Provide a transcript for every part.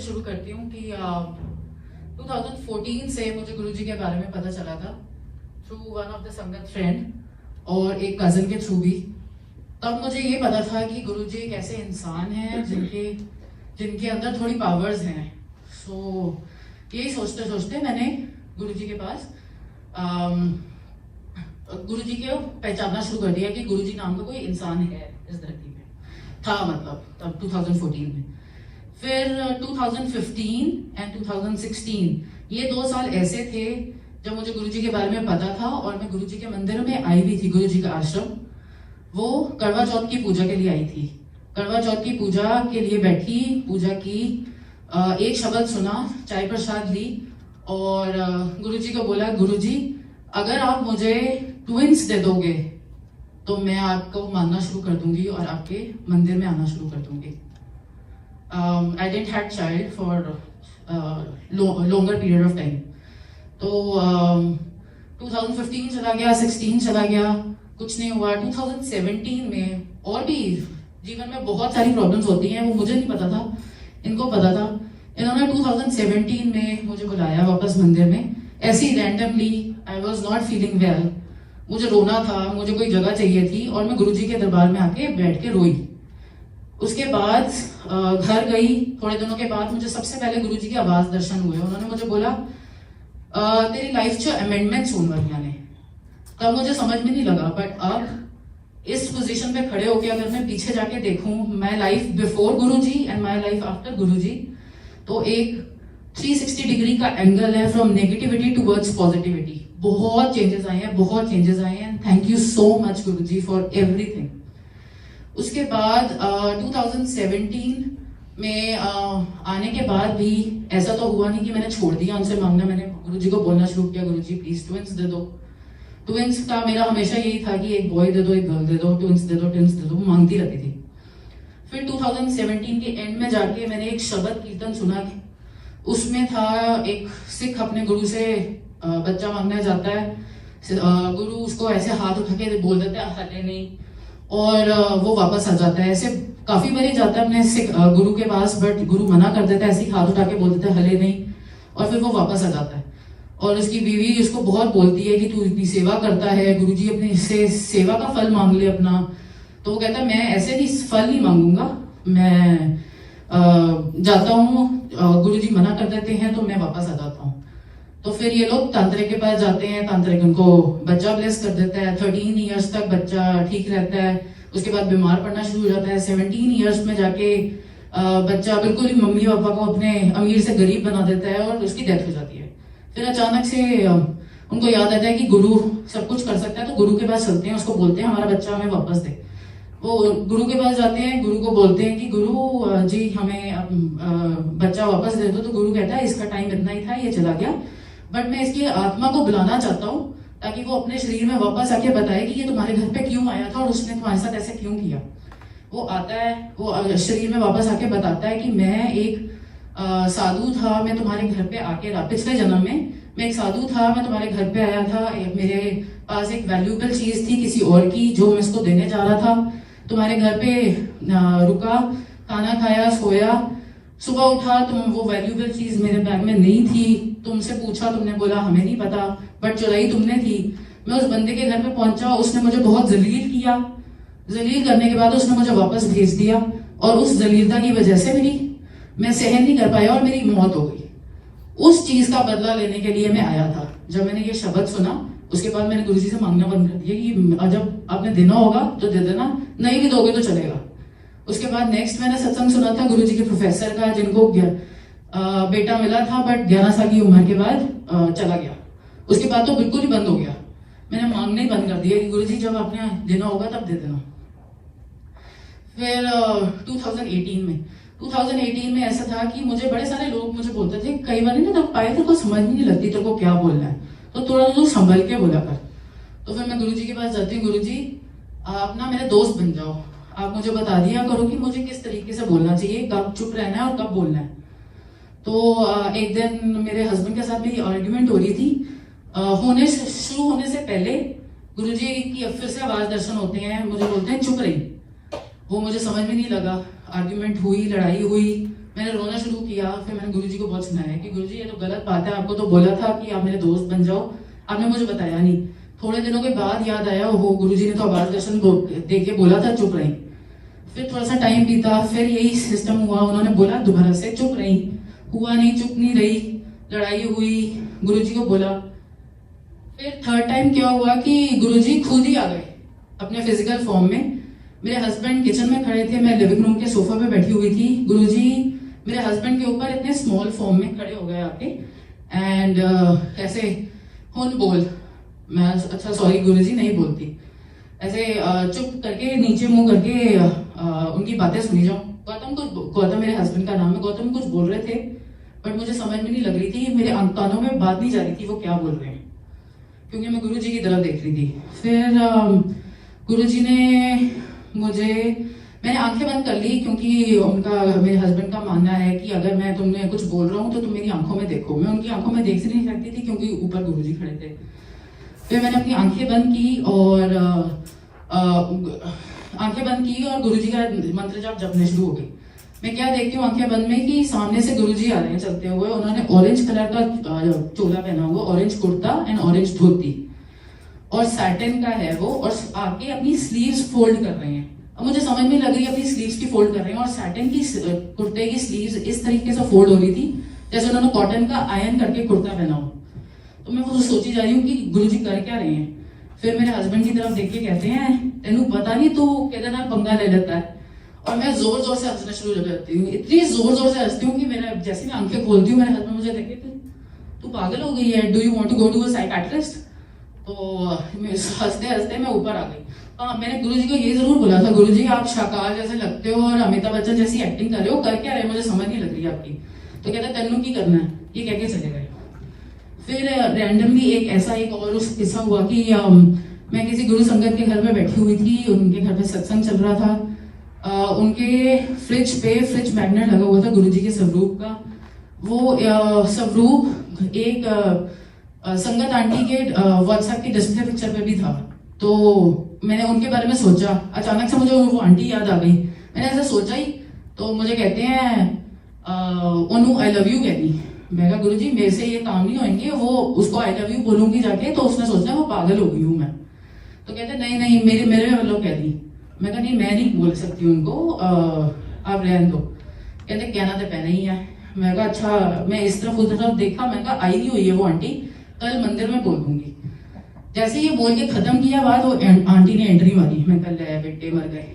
शुरू करती हूँ कि 2014 से मुझे गुरुजी के बारे में पता चला था थ्रू वन ऑफ द संगत फ्रेंड और एक कजन के थ्रू भी। तब मुझे ये पता था कि गुरुजी एक ऐसे इंसान हैं जिनके अंदर थोड़ी पावर्स हैं। सो यही सोचते सोचते मैंने गुरुजी के पास गुरुजी को पहचानना शुरू कर दिया कि गुरुजी नाम का कोई इंसान है इस धरती में, था मतलब तब 2014 में। फिर 2015 एंड 2016 ये 2 साल ऐसे थे जब मुझे गुरुजी के बारे में पता था और मैं गुरुजी के मंदिर में आई भी थी। गुरुजी का आश्रम, वो करवा चौथ की पूजा के लिए आई थी। करवा चौथ की पूजा के लिए बैठी, पूजा की, एक शब्द सुना, चाय प्रसाद ली और गुरुजी को बोला, गुरुजी अगर आप मुझे ट्विंस दे दोगे तो मैं आपको मानना शुरू कर दूंगी और आपके मंदिर में आना शुरू कर दूंगी। I didn't had child for longer period of time. तो 2015 चला गया, 16 चला गया, कुछ नहीं हुआ। 2017 में और भी जीवन में बहुत सारी प्रॉब्लम्स होती हैं, वो मुझे नहीं पता था, इनको पता था। इन्होंने 2017 में मुझे बुलाया वापस मंदिर में, ऐसे ही randomly. I was not feeling well, मुझे रोना था, मुझे कोई जगह चाहिए थी और मैं गुरुजी के दरबार में आके बैठ के रोई। उसके बाद घर गई। थोड़े दिनों के बाद मुझे सबसे पहले गुरुजी की आवाज दर्शन हुए। उन्होंने मुझे बोला तेरी लाइफ च अमेंडमेंट्स होने वाली ने। तब मुझे समझ में नहीं लगा, बट अब इस पोजीशन पे खड़े होके अगर मैं पीछे जाके देखूं, my life before Guruji and my life after Guruji, तो एक 360 डिग्री का एंगल है, फ्रॉम नेगेटिविटी टुवर्ड्स पॉजिटिविटी। बहुत चेंजेस आए हैं, बहुत चेंजेस आए हैं। Thank you so much Guruji for everything. उसके बाद 2017 में आने के बाद भी ऐसा तो हुआ नहीं कि मैंने छोड़ दिया उनसे मांगना। मैंने गुरुजी को बोलना शुरू किया, गुरुजी प्लीज ट्विंस दे दो। ट्विंस का मेरा हमेशा यही था कि एक बॉय दे दो, एक गर्ल दे दो, ट्विंस दे दो, ट्विंस दे दो, मांगती रहती थी। फिर 2017 के एंड में जाके मैंने एक शब्द कीर्तन सुना, उसमें था एक सिख अपने गुरु से बच्चा मांगने जाता है, गुरु उसको ऐसे हाथ उठा के बोल देते हैं हले नहीं, और वो वापस आ जाता है। ऐसे काफी बार जाता है अपने सिख गुरु के पास, बट गुरु मना कर देता है, ऐसे ही हाथ उठा के बोल देते हैं हले नहीं, और फिर वो वापस आ जाता है। और उसकी बीवी उसको बहुत बोलती है कि तू इतनी सेवा करता है, गुरुजी अपने इससे सेवा का फल मांग ले अपना। तो वो कहता है मैं ऐसे नहीं फल नहीं मांगूंगा, मैं जाता हूँ, गुरुजी मना कर देते हैं तो मैं वापस आ जाता हूँ। तो फिर ये लोग तांत्रिक के पास जाते हैं, तांत्रिक उनको बच्चा ब्लेस कर देता है। 13 इयर्स तक बच्चा ठीक रहता है, उसके बाद बीमार पड़ना शुरू हो जाता है। 17 इयर्स में जाके बच्चा बिल्कुल ही मम्मी पापा को अपने अमीर से गरीब बना देता है और उसकी डेथ हो जाती है। फिर अचानक से उनको याद आता है कि गुरु सब कुछ कर सकता है, तो गुरु के पास चलते हैं, उसको बोलते हैं हमारा बच्चा हमें वापस दे। वो गुरु के पास जाते हैं, गुरु को बोलते हैं कि गुरु जी हमें बच्चा वापस दे दो। तो गुरु कहता है इसका टाइम इतना ही था, ये चला गया, बट मैं इसकी आत्मा को बुलाना चाहता हूँ ताकि वो अपने शरीर में वापस आके बताए कि ये तुम्हारे घर पे क्यों आया था और उसने तुम्हारे साथ ऐसे क्यों किया। वो आता है, वो शरीर में वापस आके बताता है कि मैं एक साधु था, मैं तुम्हारे घर पे आके पिछले जन्म में मैं एक साधु था, मैं तुम्हारे घर पे आया था, मेरे पास एक वैल्यूएबल चीज थी किसी और की जो मैं इसको देने जा रहा था। तुम्हारे घर पे रुका, खाना खाया, सोया, सुबह उठा, तुम वो वैल्यूएबल चीज मेरे बैग में नहीं थी, तुमसे पूछा, तुमने बोला हमें नहीं पता, बट चुराई तुमने थी। मैं उस बंदे के घर पे पहुंचा, उसने मुझे बहुत जलील किया। जलील करने के बाद उसने मुझे वापस भेज दिया और उस जलीलता की वजह से मैं सहन नहीं कर पाया और मेरी मौत हो गई। उस चीज का बदला लेने के लिए मैं आया था। जब मैंने ये शब्द सुना उसके बाद मैंने गुरुजी से मांगना बंद कर दिया कि जब आपने देना होगा तो दे देना, नहीं भी दोगे तो चलेगा। उसके बाद नेक्स्ट मैंने सत्संग सुना था गुरुजी के प्रोफेसर का, जिनको बेटा मिला था बट 11 साल की उम्र के बाद चला गया। उसके बाद तो बिल्कुल ही बंद हो गया, मैंने मांगना ही बंद कर दिया कि गुरुजी जब आपने देना होगा तब दे देना। फिर 2018 में ऐसा था कि मुझे बड़े सारे लोग मुझे बोलते थे, कई बार ना तब पाए तेरे को समझ नहीं लगती तेरे को क्या बोलना है, तो थोड़ा तो संभल के बोला कर। तो फिर मैं गुरुजी के पास जाती हूँ, गुरुजी आप ना मेरे दोस्त बन जाओ, आप मुझे बता दिया करो कि मुझे किस तरीके से बोलना चाहिए, कब चुप रहना है और कब बोलना है। तो एक दिन मेरे हस्बैंड के साथ मेरी आर्ग्यूमेंट हो रही थी। शुरू होने से पहले गुरुजी की फिर से आवाज दर्शन होते हैं, मुझे बोलते हैं चुप रही। वो मुझे समझ में नहीं लगा, आर्ग्यूमेंट हुई, लड़ाई हुई, मैंने रोना शुरू किया। फिर मैंने गुरुजी को बहुत सुनाया कि गुरुजी ये तो गलत बात है, आपको तो बोला था कि आप मेरे दोस्त बन जाओ, आपने मुझे बताया नहीं। थोड़े दिनों के बाद याद आया, हो गुरुजी ने तो आवाज दर्शन दे के बोला था चुप रही। फिर थोड़ा सा टाइम बीता, फिर यही सिस्टम हुआ, उन्होंने बोला दोबारा से चुप रही, हुआ नहीं, चुप नहीं रही, लड़ाई हुई, गुरुजी को बोला। फिर थर्ड टाइम क्या हुआ कि गुरुजी खुद ही आ गए अपने फिजिकल फॉर्म में। मेरे हस्बैंड किचन में खड़े थे, मैं लिविंग रूम के सोफा पे बैठी हुई थी। गुरुजी मेरे हस्बैंड के ऊपर इतने स्मॉल फॉर्म में खड़े हो गए आके, एंड ऐसे हुन बोल, मैं अच्छा सॉरी गुरुजी नहीं बोलती, ऐसे चुप करके नीचे मुंह करके उनकी बातें सुनी जाऊं। गौतम मेरे हस्बैंड का नाम है, गौतम कुछ बोल रहे थे बट मुझे समझ में नहीं लग रही थी, मेरे कानों में बात नहीं जा रही थी वो क्या बोल रहे हैं, क्योंकि मैं गुरुजी की तरफ देख रही थी। फिर गुरुजी ने मैंने आंखें बंद कर ली, क्योंकि मेरे हस्बैंड का मानना है कि अगर मैं तुमने कुछ बोल रहा हूँ तो तुम मेरी आंखों में देखो। मैं उनकी आंखों में देख नहीं सकती थी क्योंकि ऊपर गुरुजी खड़े थे। फिर मैंने अपनी आंखें बंद की और गुरुजी का मंत्र जाप जपने शुरू हो गई। मैं क्या देखती हूँ आंखें बंद में कि सामने से गुरुजी आ रहे हैं चलते हुए। उन्होंने ऑरेंज कलर का चोला पहना हुआ, ऑरेंज कुर्ता एंड ऑरेंज धोती, और सैटिन का है वो, और आके अपनी स्लीव्स फोल्ड कर रहे हैं। अब मुझे समझ में लग रही है अपनी स्लीव्स की फोल्ड कर रहे हैं, और सैटिन की कुर्ते की स्लीव्स इस तरीके से फोल्ड हो रही थी जैसे उन्होंने कॉटन का आयरन करके कुर्ता पहना हो। तो मैं वो सोची जा रही हूँ कि गुरुजी कर क्या रहे हैं। फिर मेरे हस्बैंड की तरफ देख के कहते हैं, तेनू पता नहीं तू केदारनाथ पंगा ले लेता है। और मैं जोर जोर से हंसना शुरू हो जाती हूँ, इतनी जोर जोर से हंसती हूँ कि मेरा जैसे मैं आंखें खोलती हूँ मेरे हस्बैंड मुझे देखे, तू पागल हो गई है, do you want to go to a psychiatrist. तो हंसते हंसते मैं ऊपर आ गई। हाँ, मैंने गुरुजी को ये जरूर बोला था, गुरुजी आप शाकाल जैसे लगते हो और अमिताभ बच्चन जैसी एक्टिंग कर रहे हो, कर क्या रहे, मुझे समझ नहीं लग रही आपकी। तो कहता तेनू की करना है, ये कह के चले गए। फिर रैंडमली एक और उस किस्सा हुआ कि मैं किसी गुरु संगत के घर में बैठी हुई थी, उनके घर पे सत्संग चल रहा था। उनके फ्रिज मैग्नेट लगा हुआ था गुरुजी के स्वरूप का। वो स्वरूप एक संगत आंटी के व्हाट्सएप की डिस्प्ले पिक्चर पे भी था। तो मैंने उनके बारे में सोचा, अचानक से मुझे वो आंटी याद आ गई। मैंने ऐसा सोचा ही, तो मुझे कहते हैं ओनू आई लव यू कहती। मैं कहा गुरुजी मेरे से ये काम नहीं होंगे, वो उसको आई लव यू बोलूंगी जाके तो उसने सोचना वो पागल हो गई हूँ मैं। तो कहते नहीं मेरे वालों कह दी। मैं कहा नहीं, मैं नहीं बोल सकती उनको, आप रहने दो। कहते कहना तो पहना ही है। मैं कहा अच्छा। मैं इस तरफ उस तरफ देखा, मैं कहा आई नहीं हुई है वो आंटी, कल मंदिर में बोल दूंगी। जैसे ये बोल के खत्म किया बात, वो आंटी ने एंट्री मारी। मैं कल बेटे मर गए।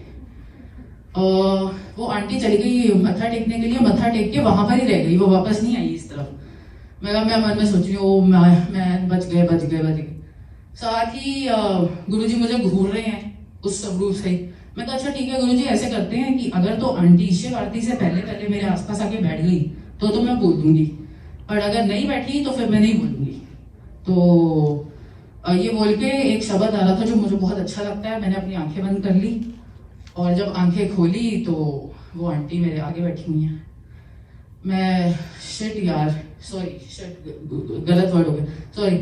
वो आंटी चली गई मत्था टेकने के लिए, मत्था टेक के वहां पर ही रह गई, वो वापस नहीं आई इस तरफ। मैं मन में सोच रही हूँ मैं बच गए। साथ ही गुरुजी मुझे घूर रहे हैं उस स्वरूप से। मैं कहा अच्छा ठीक है गुरुजी, ऐसे करते हैं कि अगर तो आंटी शिव आरती से पहले मेरे आसपास आके बैठ गई तो मैं बोल दूंगी, और अगर नहीं बैठी तो फिर मैं नहीं बोलूंगी। तो ये बोल के एक शब्द आ रहा था जो मुझे बहुत अच्छा लगता है। मैंने अपनी आंखें बंद कर ली, और जब आंखें खोली तो वो आंटी मेरे आगे बैठी हुई है। मैं शिट गलत वर्ड हो गया, सॉरी।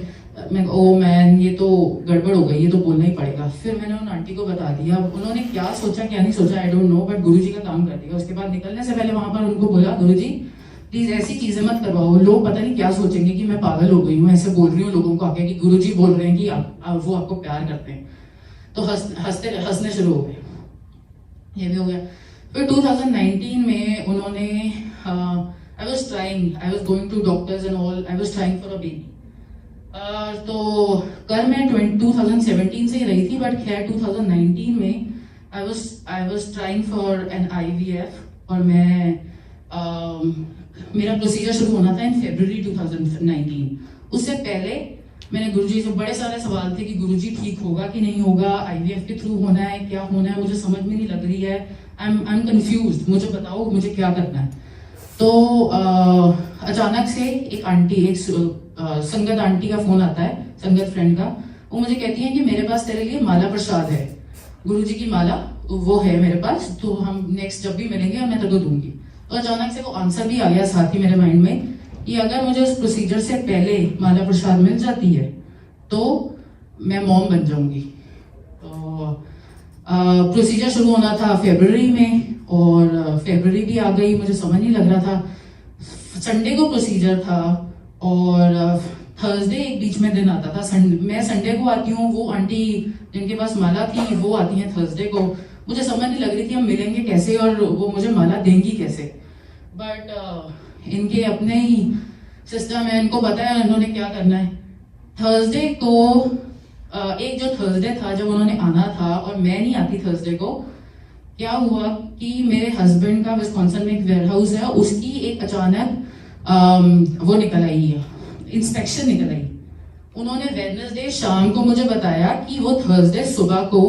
मैन ये तो गड़बड़ हो गई, ये तो बोलना ही पड़ेगा। फिर मैंने उन आंटी को बता दिया। उन्होंने क्या सोचा क्या नहीं सोचा आई डोंट नो, बट गुरुजी का काम कर दिया। उसके बाद निकलने से पहले वहां पर उनको बोला, गुरुजी प्लीज ऐसी चीजें मत करवाओ, लोग पता नहीं क्या सोचेंगे कि मैं पागल हो गई हूँ, ऐसे बोल रही हूँ लोगों को आके कि गुरुजी बोल रहे हैं कि वो आपको प्यार करते हैं। तो हंसने शुरू हो गए। ये भी हो गया। फिर 2019 में उन्होंने I was going to doctors and all, I was trying for a baby. तो कर मैं 2017 से ही रही थी, बट खैर 2019 में I was trying for an IVF, और मेरा प्रोसीजर शुरू होना था इन February 2019। उससे पहले मैंने गुरुजी से बड़े सारे सवाल थे कि गुरुजी ठीक होगा कि नहीं होगा, IVF के थ्रू होना है क्या होना है, मुझे समझ में नहीं लग रही है, आई एम कंफ्यूज्ड, मुझे बताओ मुझे क्या करना है। तो अचानक से एक संगत आंटी का फोन आता है, संगत फ्रेंड का। वो मुझे कहती है कि मेरे पास तेरे लिए माला प्रसाद है, गुरुजी की माला वो है मेरे पास, तो हम नेक्स्ट जब भी मिलेंगे मैं तेरे को दूंगी। तो अचानक से वो आंसर भी आ गया साथ ही मेरे माइंड में कि अगर मुझे उस प्रोसीजर से पहले माला प्रसाद मिल जाती है तो मैं मॉम बन जाऊंगी। तो प्रोसीजर शुरू होना था फरवरी में, और फरवरी भी आ गई, मुझे समझ नहीं लग रहा था। संडे को प्रोसीजर था और थर्सडे एक बीच में दिन आता था। मैं संडे को आती हूँ, वो आंटी जिनके पास माला थी वो आती हैं थर्सडे को। मुझे समझ नहीं लग रही थी हम मिलेंगे कैसे और वो मुझे माला देंगी कैसे। बट इनके अपने ही सिस्टम है, इनको पता है उन्होंने क्या करना है। थर्सडे को एक जो थर्सडे था जब उन्होंने आना था और मैं नहीं आती थर्सडे को, क्या हुआ कि मेरे हस्बैंड का विस्कॉन्सिन में एक वेयरहाउस है, उसकी एक अचानक वो निकल आई है, इंस्पेक्शन निकल आई। उन्होंने वेडनेसडे शाम को मुझे बताया कि वो थर्सडे सुबह को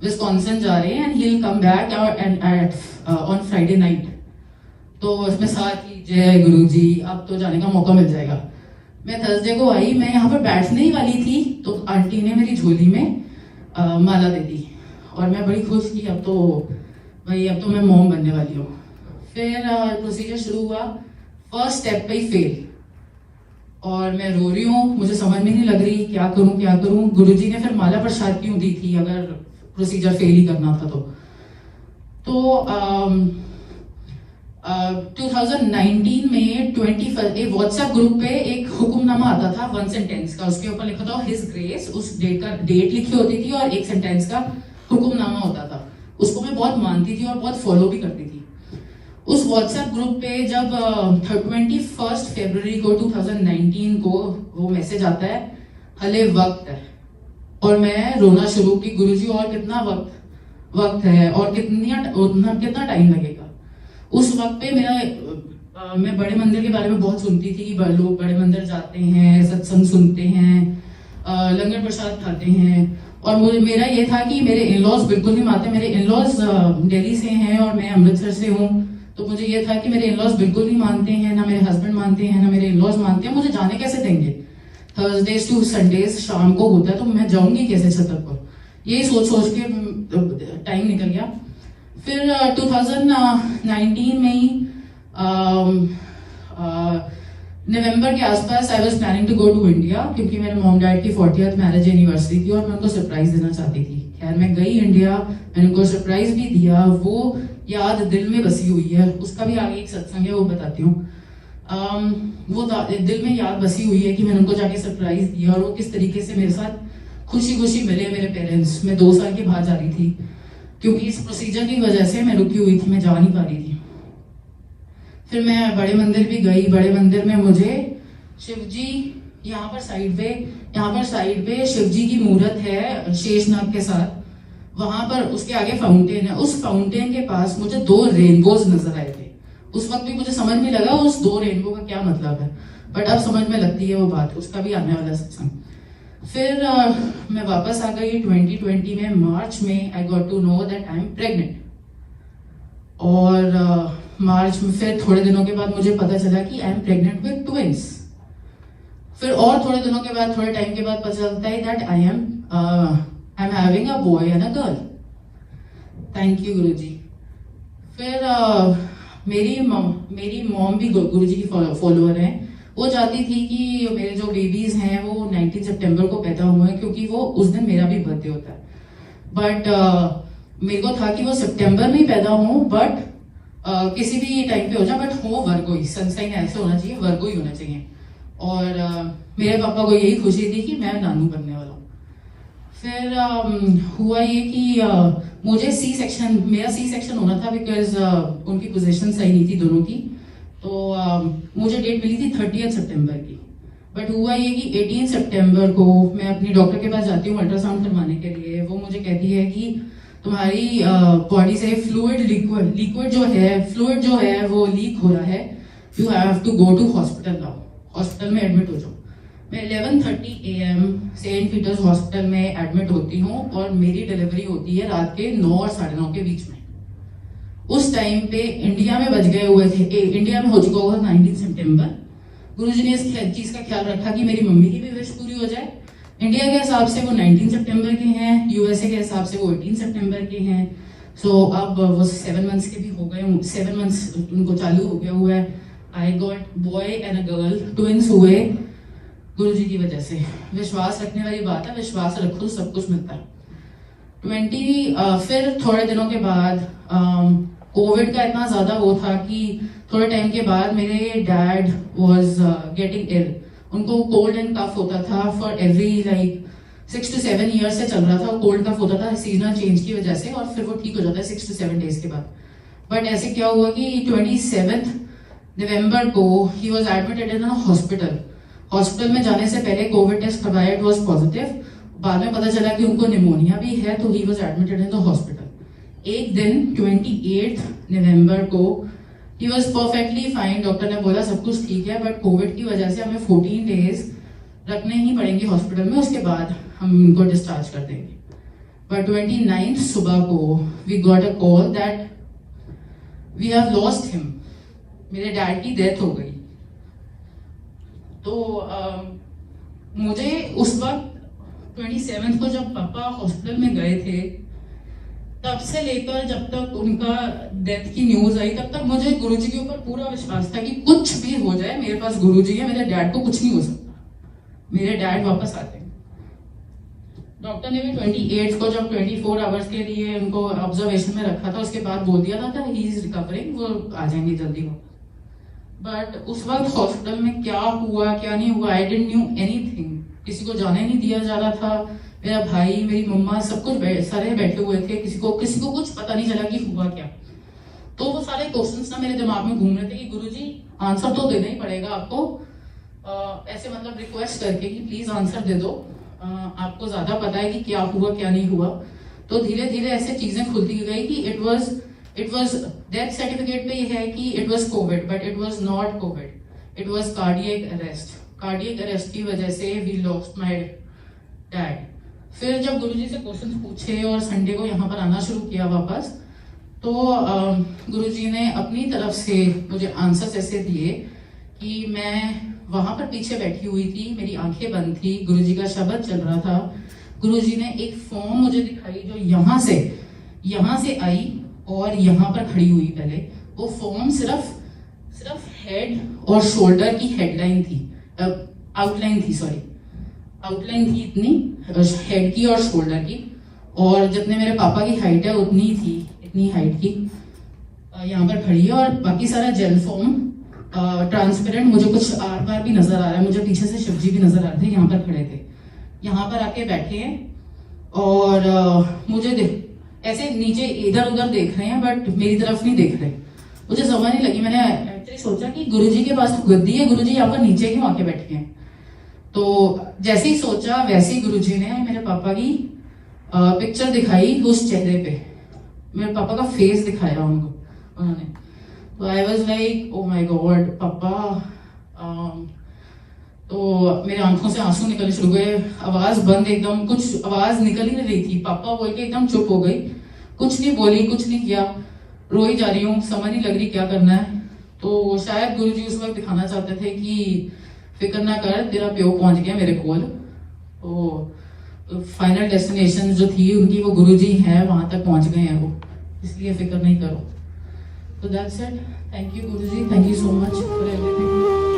विस्कॉन्सिन जा रहे हैं and he will come back on Friday night. तो उसमें साथ ही जय गुरुजी, अब तो जाने का मौका मिल जाएगा। मैं थर्सडे को आई, मैं यहाँ पर बैठने ही वाली थी तो आंटी ने मेरी झोली में माला दे दी और मैं बड़ी खुश की, अब तो मैं मॉम बनने वाली हूँ। फिर प्रोसीजर शुरू हुआ, फर्स्ट स्टेप पे ही फेल और मैं रो रही हूँ, मुझे समझ में नहीं लग रही क्या करूँ। गुरुजी ने फिर माला प्रसाद क्यों दी थी अगर प्रोसीजर फेल ही करना था तो 2019 में 21 एक व्हाट्सएप ग्रुप पे एक हुक्मनामा आता था 1 सेंटेंस का, उसके ऊपर लिखा था हिज ग्रेस, उस डेट लिखी होती थी और 1 सेंटेंस का हुक्मनामा होता था। उसको मैं बहुत मानती थी और बहुत फॉलो भी करती थी। उस व्हाट्सएप ग्रुप पे जब 21 फरवरी को 2019 को वो मैसेज आता है, हले वक्त है, और मैं रोना शुरू की, गुरुजी और कितना वक्त है और कितना टाइम लगेगा। उस वक्त पे मैं बड़े मंदिर के बारे में बहुत सुनती थी कि लोग बड़े मंदिर जाते हैं, सत्संग सुनते हैं, लंगर प्रसाद खाते हैं, और मेरा ये था कि मेरे इन-लॉज बिल्कुल नहीं मानते। मेरे इन-लॉज दिल्ली से हैं और मैं अमृतसर से हूँ, तो मुझे ये था कि मेरे इन-लॉज बिल्कुल नहीं मानते हैं, ना मेरे हस्बैंड मानते हैं, ना मेरे इन-लॉज मानते हैं, मुझे जाने कैसे देंगे। थर्सडेज टू संडेज शाम को होता है तो मैं जाऊंगी कैसे छतरपुर, यही सोच के टाइम निकल गया। फिर 2019 में ही नवंबर के आसपास I was planning to go to India, क्योंकि मेरे मॉम डैड की 40th मैरिज एनिवर्सरी थी और मैं उनको सरप्राइज देना चाहती थी। खैर मैं गई इंडिया, मैंने उनको सरप्राइज भी दिया, वो याद दिल में बसी हुई है, उसका भी आगे एक सत्संग है वो बताती हूँ। वो दिल में याद बसी हुई है कि मैंने उनको जाके सरप्राइज दिया और वो किस तरीके से मेरे साथ खुशी खुशी मिले मेरे पेरेंट्स। मैं 2 साल की बाहर जा रही थी क्योंकि इस प्रोसीजर की वजह से मैं रुकी हुई थी, मैं जा नहीं पा रही थी। फिर मैं बड़े मंदिर भी गई। बड़े मंदिर में मुझे शिवजी, यहाँ पर साइड पे शिवजी की मूर्त है शेषनाग के साथ, वहां पर उसके आगे फाउंटेन है। उस फाउंटेन के पास मुझे 2 रेनबोज नजर आए थे। उस वक्त भी मुझे समझ में लगा उस 2 रेनबो का क्या मतलब है, बट अब समझ में लगती है वो बात, उसका भी आने वाला सत्संग। फिर मैं वापस आ गई 2020 में, मार्च में I got to know that I am pregnant. और मार्च में फिर थोड़े दिनों के बाद मुझे पता चला कि आई एम प्रेग्नेंट विद ट्विंस। फिर और थोड़े दिनों के बाद, थोड़े टाइम के बाद पता चलता है that I am having a boy and a girl. Thank you Guruji. फिर मेरी मॉम भी गुरुजी की फॉलोअर है। वो चाहती थी कि मेरे जो बेबीज हैं वो 19 सितंबर को पैदा हुए हैं, क्योंकि वो उस दिन मेरा भी बर्थडे होता है। बट मेरे को था कि वो सितंबर में ही पैदा हो, बट किसी भी टाइम पे हो जाए, बट हो वर्गो ही, सनसाइन ऐसे होना चाहिए, वर्गो ही होना चाहिए। और मेरे पापा को यही खुशी थी कि मैं नानू बनने वाला हूँ। फिर हुआ ये कि मुझे मेरा सी सेक्शन होना था, बिकॉज उनकी पोजीशन सही नहीं थी दोनों की। तो मुझे डेट मिली थी 30 सितंबर की, बट हुआ ये कि 18 सितंबर को मैं अपनी डॉक्टर के पास जाती हूँ अल्ट्रासाउंड करवाने के लिए। वो मुझे कहती है कि तुम्हारी बॉडी से लिक्विड जो है वो लीक हो रहा है, you have to go to hospital now, hospital में एडमिट हो जाओ। मैं 11:30 AM सेंट पीटर्स हॉस्पिटल में एडमिट होती हूँ और मेरी डिलीवरी होती है रात के 9 और 9:30 के बीच में। उस टाइम पे इंडिया में बज गए हुए थे, इंडिया में हो चुका होगा 19 सितंबर। गुरुजी ने इस चीज का ख्याल रखा कि मेरी मम्मी की भी विश पूरी हो जाए। इंडिया के हिसाब से वो 19 सितंबर के हैं, यूएसए के हिसाब से वो 18 सितंबर के हैं। सो अब वो 7 मंथ्स के भी हो गए, 7 मंथ्स उनको चालू हो गया हुआ है। I got boy and a girl, twins हुए गुरुजी की वजह से। विश्वास रखने वाली बात है, विश्वास रखो सब कुछ मिलता है। फिर थोड़े दिनों के बाद कोविड का इतना ज्यादा वो था कि थोड़े टाइम के बाद मेरे डैड वाज गेटिंग इल। उनको कोल्ड एंड कफ होता था for every like 6 to 7 years से चल रहा था। कोल्ड कफ होता था सीजनल चेंज की वजह से, और फिर वो ठीक हो जाता है 6 to 7 डेज के बाद। बट ऐसे क्या हुआ कि 27 नवंबर को he was admitted in hospital. Hospital में जाने से पहले कोविड टेस्ट करवाया, इट वॉज पॉजिटिव। बाद में पता चला कि उनको निमोनिया भी है, तो he was admitted in the hospital. एक दिन 28 नवंबर को he was perfectly fine. Doctor ने बोला सब कुछ ठीक है, बट कोविड की वजह से हमें 14 डेज रखने ही पड़ेंगे हॉस्पिटल में, उसके बाद हम इनको डिस्चार्ज कर देंगे। बट 29 सुबह को we got a call that we have lost him. मेरे डैड की डेथ हो गई। तो मुझे उस वक्त 27 को जब पापा हॉस्पिटल में गए थे, तब से लेकर जब तक उनका डेथ की न्यूज आई, तब तक मुझे गुरुजी के ऊपर पूरा विश्वास था कि कुछ भी हो जाए, मेरे पास गुरुजी है, मेरे डैड को कुछ नहीं हो सकता, मेरे डैड वापस आते हैं। डॉक्टर ने भी 28 को जब 24 आवर्स के लिए उनको ऑब्जर्वेशन में रखा था, उसके बाद बोल दिया था ही इज रिकवरिंग, वो आ जाएंगे जल्दी वापस। बट उस वक्त हॉस्पिटल में क्या हुआ क्या नहीं हुआ, आई डिडंट न्यू एनीथिंग। किसी को जाने नहीं दिया जा रहा था। मेरा भाई, मेरी मम्मा, सब कुछ सारे बैठे हुए थे। किसी को कुछ पता नहीं चला कि हुआ क्या। तो वो सारे क्वेश्चंस ना मेरे दिमाग में घूम रहे थे कि गुरुजी आंसर तो देना ही पड़ेगा आपको, ऐसे मतलब रिक्वेस्ट करके कि प्लीज आंसर दे दो, आपको ज्यादा पता है कि क्या हुआ क्या नहीं हुआ। तो धीरे धीरे ऐसे चीजें खुलती गई कि इट वॉज डेथ सर्टिफिकेट पे ये है कि it was Covid, but it was not Covid, it was cardiac arrest. Cardiac arrest की वजह से वी लॉस्ट माय डैड। फिर जब गुरुजी से क्वेश्चंस पूछे और संडे को यहाँ पर आना शुरू किया वापस, तो गुरुजी ने अपनी तरफ से मुझे आंसर्स ऐसे दिए कि मैं वहां पर पीछे बैठी हुई थी, मेरी आंखें बंद थी, गुरुजी का शब्द चल रहा था। गुरुजी ने एक फॉर्म मुझे दिखाई जो यहाँ से आई और यहाँ पर खड़ी हुई। पहले वो फॉर्म सिर्फ हेड और शोल्डर की हेडलाइन थी, आउटलाइन थी इतनी, हेड की और शोल्डर की, और जितने मेरे पापा की हाइट है उतनी थी, इतनी हाइट की यहाँ पर खड़ी है। और बाकी सारा जेल फॉर्म ट्रांसपेरेंट, मुझे कुछ आर पार भी नजर आ रहा है, मुझे पीछे से शिवजी भी नजर आ रहे थे, यहाँ पर खड़े थे, यहाँ पर आके बैठे हैं और मुझे ऐसे नीचे इधर उधर देख रहे हैं, बट मेरी तरफ नहीं देख रहे। मुझे समझ नहीं लगी। मैंने एक्चुअली सोचा कि गुरुजी के पास तो गद्दी है, गुरुजी यहाँ पर नीचे क्यों आके बैठे हैं। तो जैसे ही सोचा वैसे ही गुरुजी ने मेरे पापा की पिक्चर दिखाई उस चेहरे पे, मेरे पापा का फेस दिखाया उन्होंने। तो I was like oh my God पापा। तो मेरे आंखों से आंसू निकलने शुरू हुए, आवाज बंद, एकदम कुछ आवाज निकल ही नहीं रही थी। पापा बोल के एकदम चुप हो गई, कुछ नहीं बोली, कुछ नहीं किया, रो ही जा रही हूँ, समझ नहीं लग रही क्या करना है। तो शायद गुरुजी उस वक्त दिखाना चाहते थे कि फिक्र ना कर, तेरा प्यो पहुंच गया मेरे कोल। तो फाइनल डेस्टिनेशन जो थी उनकी, वो गुरुजी है, वहां तक पहुंच गए हैं वो, इसलिए फिक्र नहीं करो। तो that's it. Thank you Guruji, thank you so much for everything.